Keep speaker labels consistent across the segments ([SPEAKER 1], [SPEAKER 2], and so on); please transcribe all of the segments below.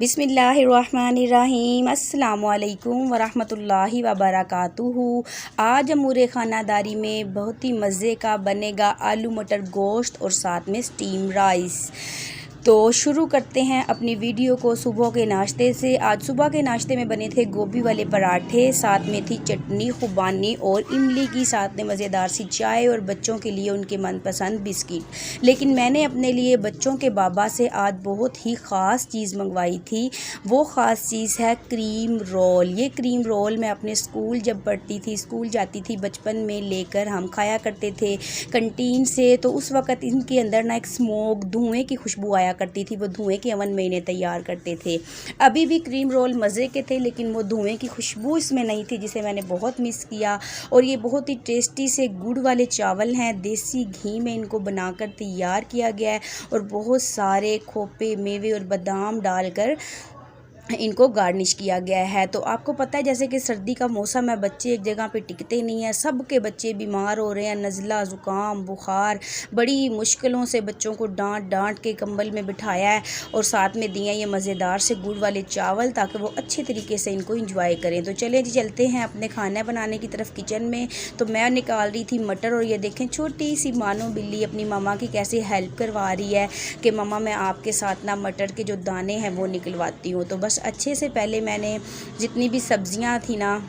[SPEAKER 1] बिस्मिल्लाहिर्रहमानिर्रहीम अस्सलामुअलैकुम वरहमतुल्लाहि वबरकातुहू। आज अमूरे खानादारी में बहुत ही मज़े का बनेगा आलू मटर गोश्त और साथ में स्टीम राइस। तो शुरू करते हैं अपनी वीडियो को सुबह के नाश्ते से। आज सुबह के नाश्ते में बने थे गोभी वाले पराठे, साथ में थी चटनी खुबानी और इमली की, साथ में मज़ेदार सी चाय और बच्चों के लिए उनके मनपसंद बिस्किट। लेकिन मैंने अपने लिए बच्चों के बाबा से आज बहुत ही ख़ास चीज़ मंगवाई थी। वो ख़ास चीज़ है क्रीम रोल। ये क्रीम रोल मैं अपने स्कूल जब पढ़ती थी, स्कूल जाती थी बचपन में, लेकर हम खाया करते थे कंटीन से। तो उस वक़्त इनके अंदर ना एक स्मोक धुएँ की खुशबू आया करती थी। वो धुएँ के अवन में इन्हें तैयार करते थे। अभी भी क्रीम रोल मज़े के थे, लेकिन वो धुएँ की खुशबू इसमें नहीं थी, जिसे मैंने बहुत मिस किया। और ये बहुत ही टेस्टी से गुड़ वाले चावल हैं, देसी घी में इनको बनाकर तैयार किया गया है और बहुत सारे खोपे, मेवे और बादाम डालकर इनको गार्निश किया गया है। तो आपको पता है जैसे कि सर्दी का मौसम है, बच्चे एक जगह पे टिकते नहीं हैं, सबके बच्चे बीमार हो रहे हैं, नज़ला ज़ुकाम बुखार। बड़ी मुश्किलों से बच्चों को डांट के कंबल में बिठाया है और साथ में दिए ये मज़ेदार से गुड़ वाले चावल, ताकि वो अच्छे तरीके से इनको इंजॉय करें। तो चलें जी, चलते हैं अपने खाना बनाने की तरफ किचन में। तो मैं निकाल रही थी मटर, और ये देखें छोटी सी मानो बिल्ली अपनी मामा की कैसे हेल्प करवा रही है कि मामा मैं आपके साथ ना मटर के जो दाने हैं वो निकलवाती हूँ। तो बस अच्छे से पहले मैंने जितनी भी सब्जियां थी ना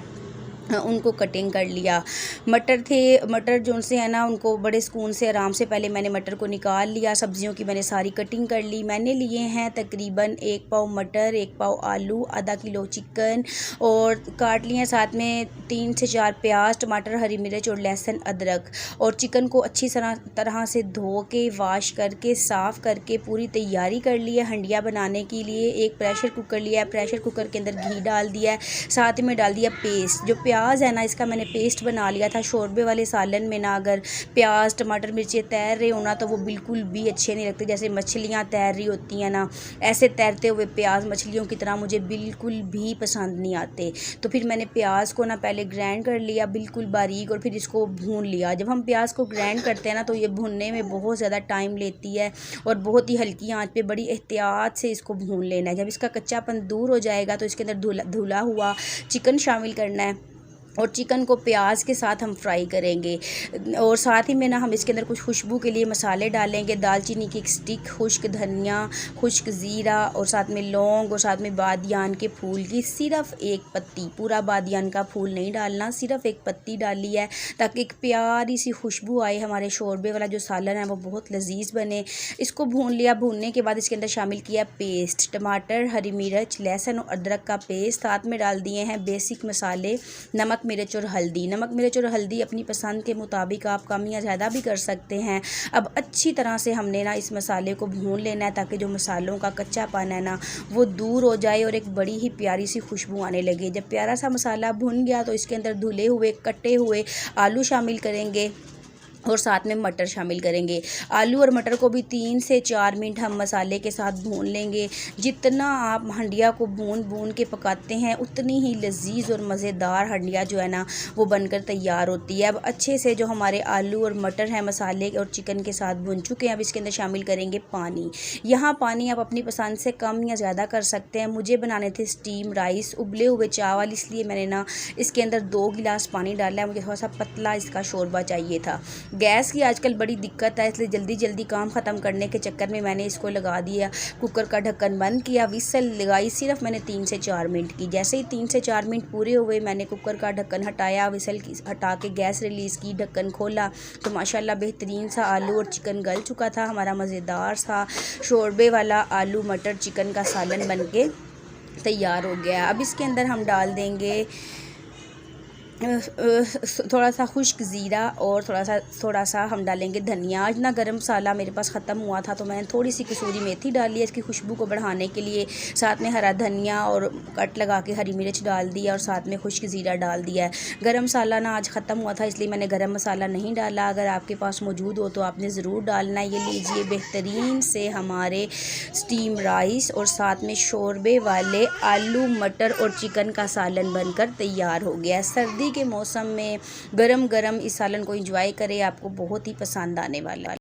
[SPEAKER 1] उनको कटिंग कर लिया। मटर जो से है ना, उनको बड़े सुकून से आराम से पहले मैंने मटर को निकाल लिया। सब्जियों की मैंने सारी कटिंग कर ली। मैंने लिए हैं तकरीबन 1 पाव मटर, 1 पाव आलू, आधा किलो चिकन, और काट लिए साथ में 3 से 4 प्याज, टमाटर, हरी मिर्च और लहसुन अदरक। और चिकन को अच्छी तरह से धो के वाश करके साफ़ करके पूरी तैयारी कर ली है हंडिया बनाने के लिए। एक प्रेशर कुकर लिया है, प्रेशर कुकर के अंदर घी डाल दिया है, साथ में डाल दिया पेस्ट। जो प्याज है ना, इसका मैंने पेस्ट बना लिया था। शोरबे वाले सालन में ना अगर प्याज टमाटर मिर्चें तैर रहे हो ना, तो वो बिल्कुल भी अच्छे नहीं लगते। जैसे मछलियाँ तैर रही होती हैं ना, ऐसे तैरते हुए प्याज मछलियों की तरह मुझे बिल्कुल भी पसंद नहीं आते। तो फिर मैंने प्याज को ना पहले ग्राइंड कर लिया बिल्कुल बारीक, और फिर इसको भून लिया। जब हम प्याज को ग्राइंड करते हैं ना, तो ये भूनने में बहुत ज़्यादा टाइम लेती है और बहुत ही हल्की आंच पे बड़ी एहतियात से इसको भून लेना है। जब इसका कच्चापन दूर हो जाएगा तो इसके अंदर धुला हुआ चिकन शामिल करना है, और चिकन को प्याज के साथ हम फ्राई करेंगे। और साथ ही में ना हम इसके अंदर कुछ खुशबू के लिए मसाले डालेंगे। दालचीनी की एक स्टिक, खुश्क धनिया, खुश्क ज़ीरा, और साथ में लौंग, और साथ में बादियान के फूल की सिर्फ एक पत्ती, पूरा बादियान का फूल नहीं डालना, सिर्फ एक पत्ती डाली है, ताकि एक प्यारी सी खुशबू आए। हमारे शोरबे वाला जो सालन है वो बहुत लजीज बने। इसको भून लिया। भूनने के बाद इसके अंदर शामिल किया पेस्ट, टमाटर, हरी मिर्च, लहसुन और अदरक का पेस्ट। साथ में डाल दिए हैं बेसिक मसाले, नमक मिर्च और हल्दी। नमक मिर्च और हल्दी अपनी पसंद के मुताबिक आप कम या ज़्यादा भी कर सकते हैं। अब अच्छी तरह से हमने ना इस मसाले को भून लेना है, ताकि जो मसालों का कच्चापन है ना वो दूर हो जाए और एक बड़ी ही प्यारी सी खुशबू आने लगे। जब प्यारा सा मसाला भुन गया तो इसके अंदर धुले हुए कटे हुए आलू शामिल करेंगे और साथ में मटर शामिल करेंगे। आलू और मटर को भी 3 से 4 मिनट हम मसाले के साथ भून लेंगे। जितना आप हंडिया को भून के पकाते हैं, उतनी ही लजीज और मज़ेदार हंडिया जो है ना वो बनकर तैयार होती है। अब अच्छे से जो हमारे आलू और मटर हैं मसाले और चिकन के साथ भुन चुके हैं, अब इसके अंदर शामिल करेंगे पानी। यहाँ पानी आप अपनी पसंद से कम या ज़्यादा कर सकते हैं। मुझे बनाने थे स्टीम राइस, उबले हुए चावल, इसलिए मैंने ना इसके अंदर 2 गिलास पानी डाला है। मुझे थोड़ा सा पतला इसका शोरबा चाहिए था। गैस की आजकल बड़ी दिक्कत है, इसलिए जल्दी जल्दी काम ख़त्म करने के चक्कर में मैंने इसको लगा दिया। कुकर का ढक्कन बंद किया, विसल लगाई, सिर्फ मैंने 3 से 4 मिनट की। जैसे ही 3 से 4 मिनट पूरे हुए, मैंने कुकर का ढक्कन हटाया, विसल हटा के गैस रिलीज़ की, ढक्कन खोला, तो माशाल्लाह बेहतरीन सा आलू और चिकन गल चुका था। हमारा मज़ेदार सा शोरबे वाला आलू मटर चिकन का सालन बन के तैयार हो गया। अब इसके अंदर हम डाल देंगे थोड़ा सा खुश्क ज़ीरा, और थोड़ा सा हम डालेंगे धनिया। आज ना गरम मसाला मेरे पास ख़त्म हुआ था, तो मैंने थोड़ी सी कसूरी मेथी डाली है इसकी खुशबू को बढ़ाने के लिए। साथ में हरा धनिया और कट लगा के हरी मिर्च डाल दिया, और साथ में खुश्क ज़ीरा डाल दिया है। गरम मसाला ना आज ख़त्म हुआ था, इसलिए मैंने गरम मसाला नहीं डाला। अगर आपके पास मौजूद हो तो आपने ज़रूर डालना है। ये लीजिए बेहतरीन से हमारे स्टीम राइस और साथ में शोरबे वाले आलू मटर और चिकन का सालन बनकर तैयार हो गया। सर्दी के मौसम में गरम गरम इस सालन को एंजॉय करें, आपको बहुत ही पसंद आने वाला है।